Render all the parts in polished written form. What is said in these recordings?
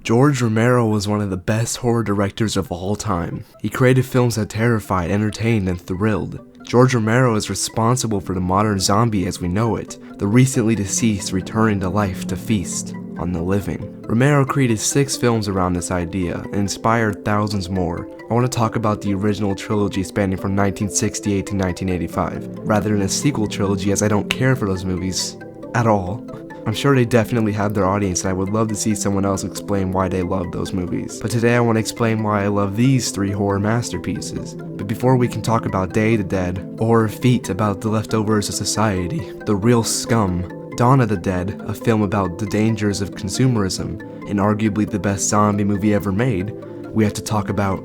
George Romero was one of the best horror directors of all time. He created films that terrified, entertained, and thrilled. George Romero is responsible for the modern zombie as we know it, the recently deceased returning to life to feast on the living. Romero created 6 films around this idea and inspired thousands more. I want to talk about the original trilogy spanning from 1968 to 1985, rather than a sequel trilogy as I don't care for those movies at all. I'm sure they definitely have their audience and I would love to see someone else explain why they love those movies. But today I want to explain why I love these 3 horror masterpieces. But before we can talk about Day of the Dead, or feat about the leftovers of society, the real scum, Dawn of the Dead, a film about the dangers of consumerism, and arguably the best zombie movie ever made, we have to talk about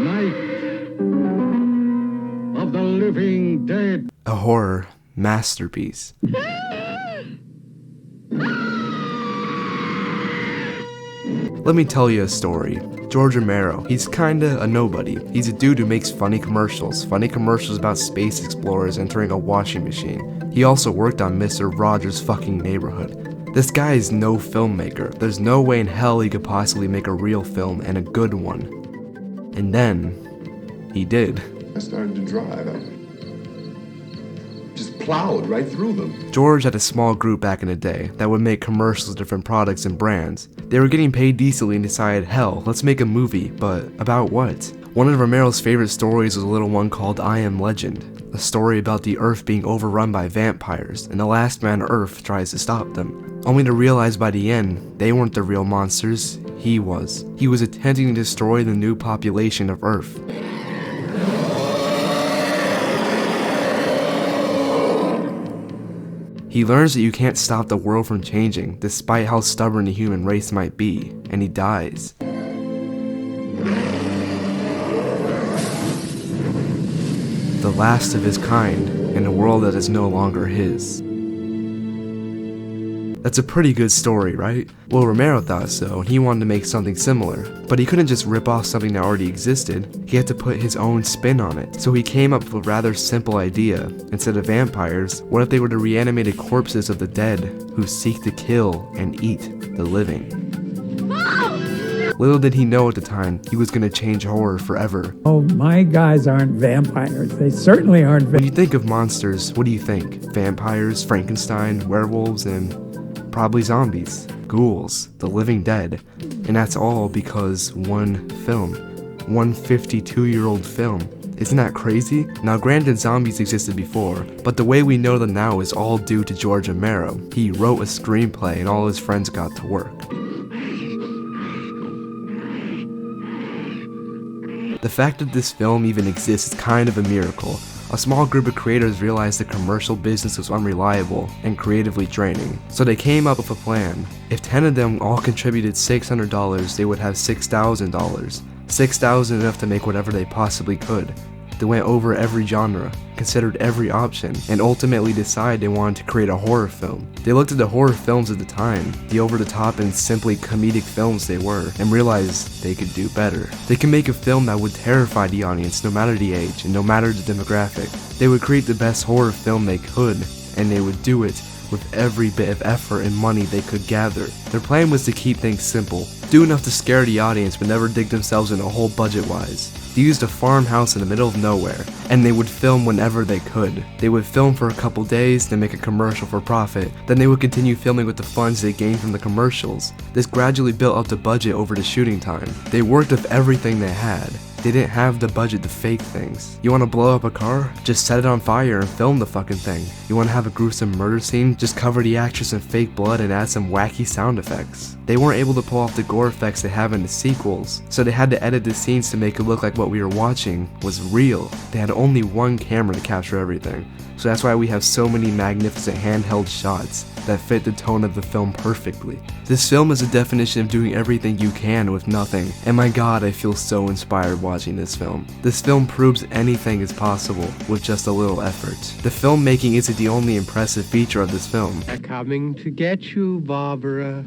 Night of the Living Dead, a horror masterpiece. Let me tell you a story. George Romero, he's kinda a nobody. He's a dude who makes funny commercials about space explorers entering a washing machine. He also worked on Mr. Rogers' fucking Neighborhood. This guy is no filmmaker. There's no way in hell he could possibly make a real film and a good one. And then, he did. I started to drive. I just plowed right through them. George had a small group back in the day that would make commercials of different products and brands. They were getting paid decently and decided, hell, let's make a movie, but about what? One of Romero's favorite stories was a little one called I Am Legend, a story about the Earth being overrun by vampires, and the last man on Earth tries to stop them, only to realize by the end, they weren't the real monsters, he was. He was attempting to destroy the new population of Earth. He learns that you can't stop the world from changing, despite how stubborn the human race might be, and he dies. The last of his kind, in a world that is no longer his. That's a pretty good story, right? Well, Romero thought so, and he wanted to make something similar. But he couldn't just rip off something that already existed, he had to put his own spin on it. So he came up with a rather simple idea. Instead of vampires, what if they were the reanimated corpses of the dead, who seek to kill and eat the living? Little did he know at the time, he was gonna change horror forever. Oh, my guys aren't vampires. They certainly aren't When you think of monsters, what do you think? Vampires, Frankenstein, werewolves, and probably zombies, ghouls, the living dead. And that's all because one film. One 52-year-old film. Isn't that crazy? Now granted, zombies existed before, but the way we know them now is all due to George Romero. He wrote a screenplay and all his friends got to work. The fact that this film even exists is kind of a miracle. A small group of creators realized the commercial business was unreliable and creatively draining, so they came up with a plan. If 10 of them all contributed $600, they would have $6,000. $6,000 enough to make whatever they possibly could. They went over every genre, considered every option, and ultimately decided they wanted to create a horror film. They looked at the horror films at the time, the over-the-top and simply comedic films they were, and realized they could do better. They could make a film that would terrify the audience no matter the age and no matter the demographic. They would create the best horror film they could, and they would do it with every bit of effort and money they could gather. Their plan was to keep things simple, do enough to scare the audience but never dig themselves in a hole budget-wise. They used a farmhouse in the middle of nowhere, and they would film whenever they could. They would film for a couple days, then make a commercial for profit, then they would continue filming with the funds they gained from the commercials. This gradually built up the budget over the shooting time. They worked with everything they had. They didn't have the budget to fake things. You want to blow up a car? Just set it on fire and film the fucking thing. You want to have a gruesome murder scene? Just cover the actress in fake blood and add some wacky sound effects. They weren't able to pull off the gore effects they have in the sequels, so they had to edit the scenes to make it look like what we were watching was real. They had only one camera to capture everything, so that's why we have so many magnificent handheld shots that fit the tone of the film perfectly. This film is a definition of doing everything you can with nothing, and my god, I feel so inspired watching this film. This film proves anything is possible with just a little effort. The filmmaking isn't the only impressive feature of this film. They're coming to get you, Barbara.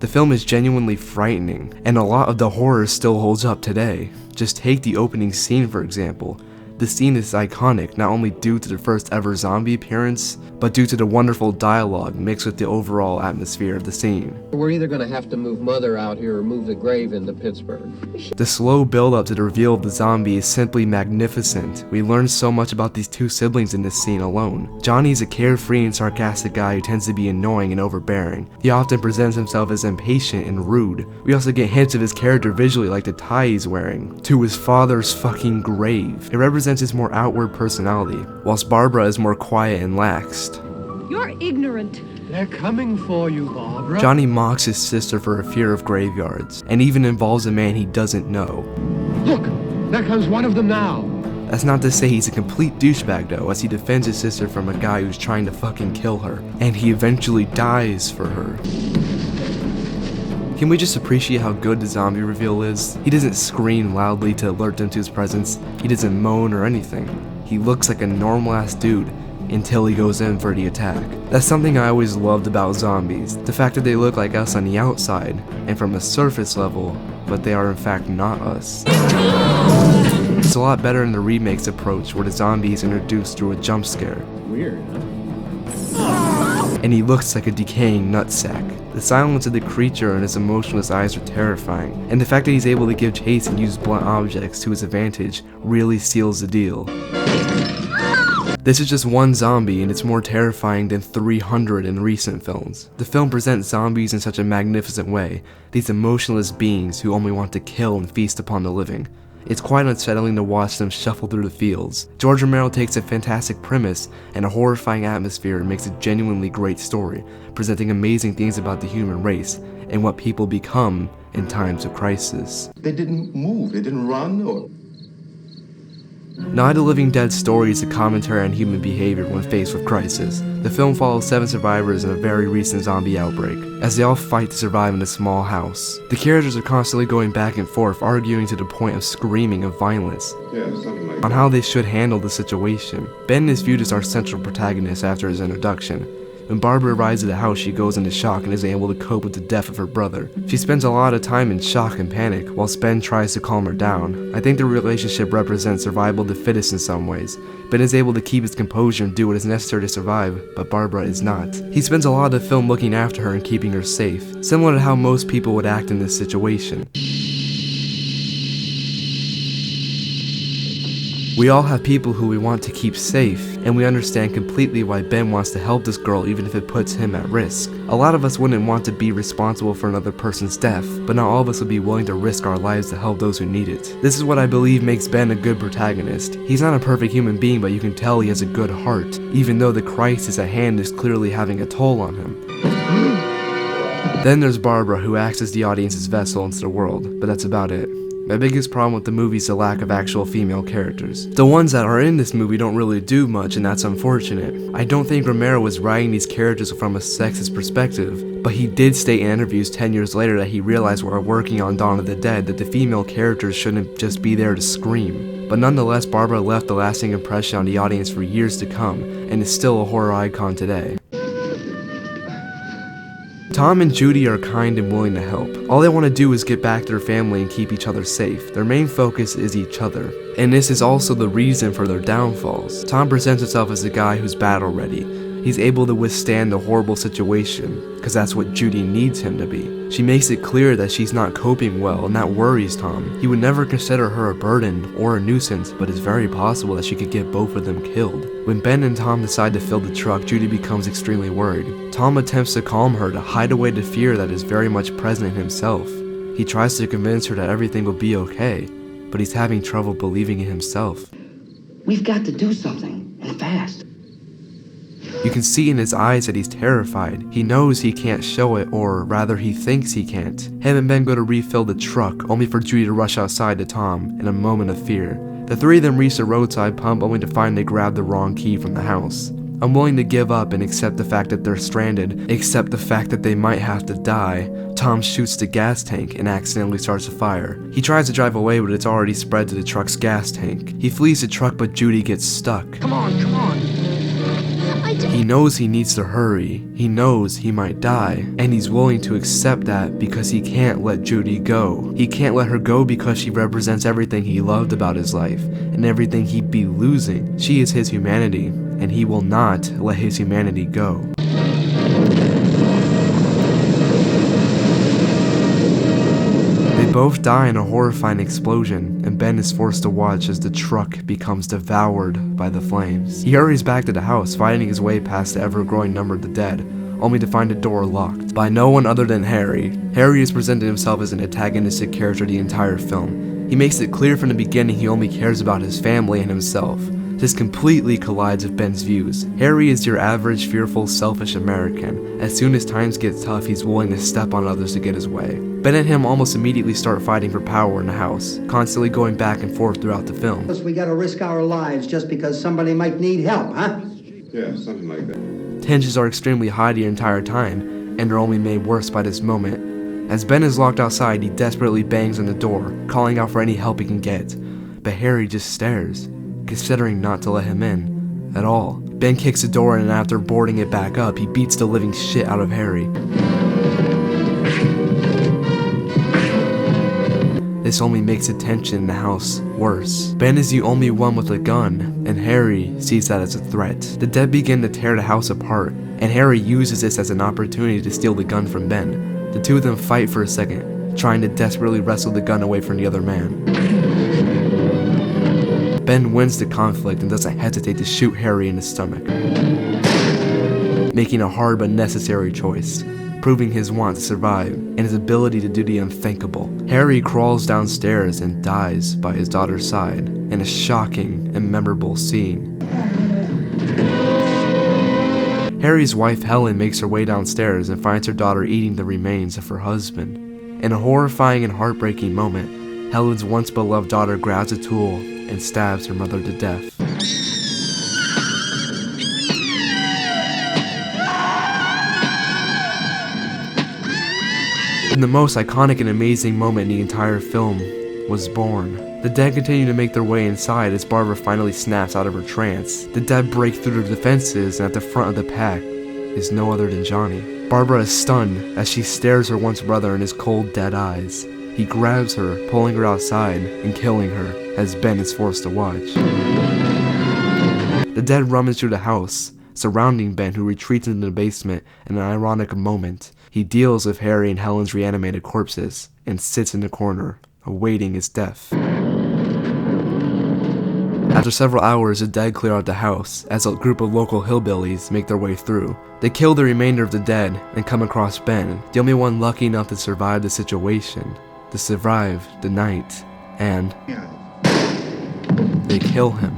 The film is genuinely frightening, and a lot of the horror still holds up today. Just take the opening scene for example. The scene is iconic not only due to the first ever zombie appearance, but due to the wonderful dialogue mixed with the overall atmosphere of the scene. We're either going to have to move Mother out here or move the grave into Pittsburgh. The slow build-up to the reveal of the zombie is simply magnificent. We learn so much about these two siblings in this scene alone. Johnny is a carefree and sarcastic guy who tends to be annoying and overbearing. He often presents himself as impatient and rude. We also get hints of his character visually, like the tie he's wearing to his father's fucking grave. It represents his more outward personality, whilst Barbara is more quiet and laxed. You're ignorant. They're coming for you, Barbara. Johnny mocks his sister for her fear of graveyards, and even involves a man he doesn't know. Look, there comes one of them now. That's not to say he's a complete douchebag though, as he defends his sister from a guy who's trying to fucking kill her, and he eventually dies for her. Can we just appreciate how good the zombie reveal is? He doesn't scream loudly to alert them to his presence, he doesn't moan or anything. He looks like a normal ass dude until he goes in for the attack. That's something I always loved about zombies, the fact that they look like us on the outside and from a surface level, but they are in fact not us. It's a lot better in the remake's approach where the zombie is introduced through a jump scare. Weird, huh? And he looks like a decaying nutsack. The silence of the creature and his emotionless eyes are terrifying, and the fact that he's able to give chase and use blunt objects to his advantage really seals the deal. This is just one zombie, and it's more terrifying than 300 in recent films. The film presents zombies in such a magnificent way, these emotionless beings who only want to kill and feast upon the living. It's quite unsettling to watch them shuffle through the fields. George Romero takes a fantastic premise and a horrifying atmosphere and makes a genuinely great story, presenting amazing things about the human race and what people become in times of crisis. They didn't move, they didn't run or... Night of the Living Dead story is a commentary on human behavior when faced with crisis. The film follows 7 survivors in a very recent zombie outbreak, as they all fight to survive in a small house. The characters are constantly going back and forth, arguing to the point of screaming of violence Yeah, something like on how they should handle the situation. Ben is viewed as our central protagonist after his introduction. When Barbara arrives at the house, she goes into shock and isn't able to cope with the death of her brother. She spends a lot of time in shock and panic, whilst Ben tries to calm her down. I think the relationship represents survival of the fittest in some ways. Ben is able to keep his composure and do what is necessary to survive, but Barbara is not. He spends a lot of the film looking after her and keeping her safe, similar to how most people would act in this situation. We all have people who we want to keep safe, and we understand completely why Ben wants to help this girl even if it puts him at risk. A lot of us wouldn't want to be responsible for another person's death, but not all of us would be willing to risk our lives to help those who need it. This is what I believe makes Ben a good protagonist. He's not a perfect human being, but you can tell he has a good heart, even though the crisis at hand is clearly having a toll on him. Then there's Barbara, who acts as the audience's vessel into the world, but that's about it. My biggest problem with the movie is the lack of actual female characters. The ones that are in this movie don't really do much, and that's unfortunate. I don't think Romero was writing these characters from a sexist perspective, but he did state in interviews 10 years later that he realized while working on Dawn of the Dead that the female characters shouldn't just be there to scream. But nonetheless, Barbara left a lasting impression on the audience for years to come, and is still a horror icon today. Tom and Judy are kind and willing to help. All they want to do is get back to their family and keep each other safe. Their main focus is each other. And this is also the reason for their downfalls. Tom presents himself as a guy who's battle ready. He's able to withstand the horrible situation, because that's what Judy needs him to be. She makes it clear that she's not coping well, and that worries Tom. He would never consider her a burden or a nuisance, but it's very possible that she could get both of them killed. When Ben and Tom decide to fill the truck, Judy becomes extremely worried. Tom attempts to calm her, to hide away the fear that is very much present in himself. He tries to convince her that everything will be okay, but he's having trouble believing in himself. We've got to do something, and fast. You can see in his eyes that he's terrified. He knows he can't show it, or rather he thinks he can't. Him and Ben go to refill the truck, only for Judy to rush outside to Tom in a moment of fear. The three of them reach the roadside pump only to find they grabbed the wrong key from the house. Unwilling to give up and accept the fact that they're stranded, accept the fact that they might have to die, Tom shoots the gas tank and accidentally starts a fire. He tries to drive away, but it's already spread to the truck's gas tank. He flees the truck, but Judy gets stuck. Come on, come on. I He knows he needs to hurry, he knows he might die, and he's willing to accept that because he can't let Judy go. He can't let her go because she represents everything he loved about his life, and everything he'd be losing. She is his humanity, and he will not let his humanity go. They both die in a horrifying explosion, and Ben is forced to watch as the truck becomes devoured by the flames. He hurries back to the house, fighting his way past the ever-growing number of the dead, only to find the door locked by no one other than Harry. Harry has presented himself as an antagonistic character the entire film. He makes it clear from the beginning he only cares about his family and himself. This completely collides with Ben's views. Harry is your average, fearful, selfish American. As soon as times get tough, he's willing to step on others to get his way. Ben and him almost immediately start fighting for power in the house, constantly going back and forth throughout the film. We gotta risk our lives just because somebody might need help, huh? Yeah, something like that. Tensions are extremely high the entire time, and are only made worse by this moment. As Ben is locked outside, he desperately bangs on the door, calling out for any help he can get. But Harry just stares, considering not to let him in at all. Ben kicks the door in, and after boarding it back up, he beats the living shit out of Harry. This only makes the tension in the house worse. Ben is the only one with a gun, and Harry sees that as a threat. The dead begin to tear the house apart, and Harry uses this as an opportunity to steal the gun from Ben. The two of them fight for a second, trying to desperately wrestle the gun away from the other man. Ben wins the conflict and doesn't hesitate to shoot Harry in the stomach, making a hard but necessary choice, proving his want to survive and his ability to do the unthinkable. Harry crawls downstairs and dies by his daughter's side in a shocking and memorable scene. Harry's wife Helen makes her way downstairs and finds her daughter eating the remains of her husband. In a horrifying and heartbreaking moment, Helen's once beloved daughter grabs a tool and stabs her mother to death. And the most iconic and amazing moment in the entire film was born. The dead continue to make their way inside as Barbara finally snaps out of her trance. The dead break through the defenses, and at the front of the pack is no other than Johnny. Barbara is stunned as she stares her once brother in his cold, dead eyes. He grabs her, pulling her outside and killing her as Ben is forced to watch. The dead rummage through the house, surrounding Ben, who retreats into the basement in an ironic moment. He deals with Harry and Helen's reanimated corpses and sits in the corner, awaiting his death. After several hours, the dead clear out the house as a group of local hillbillies make their way through. They kill the remainder of the dead and come across Ben, the only one lucky enough to survive the situation, to survive the night, and they kill him.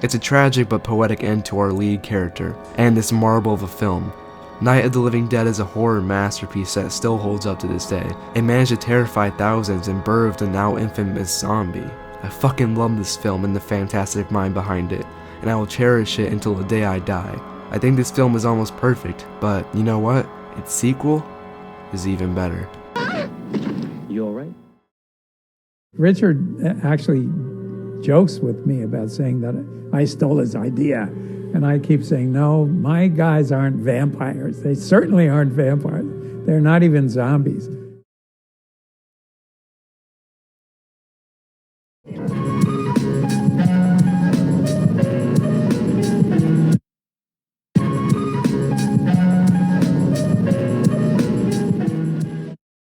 It's a tragic but poetic end to our lead character, and this marvel of a film. Night of the Living Dead is a horror masterpiece that still holds up to this day. It managed to terrify thousands and birthed the now infamous zombie. I fucking love this film and the fantastic mind behind it, and I will cherish it until the day I die. I think this film is almost perfect, but you know what? Its sequel is even better. You alright? Richard actually jokes with me about saying that I stole his idea. And I keep saying, no, my guys aren't vampires. They certainly aren't vampires. They're not even zombies.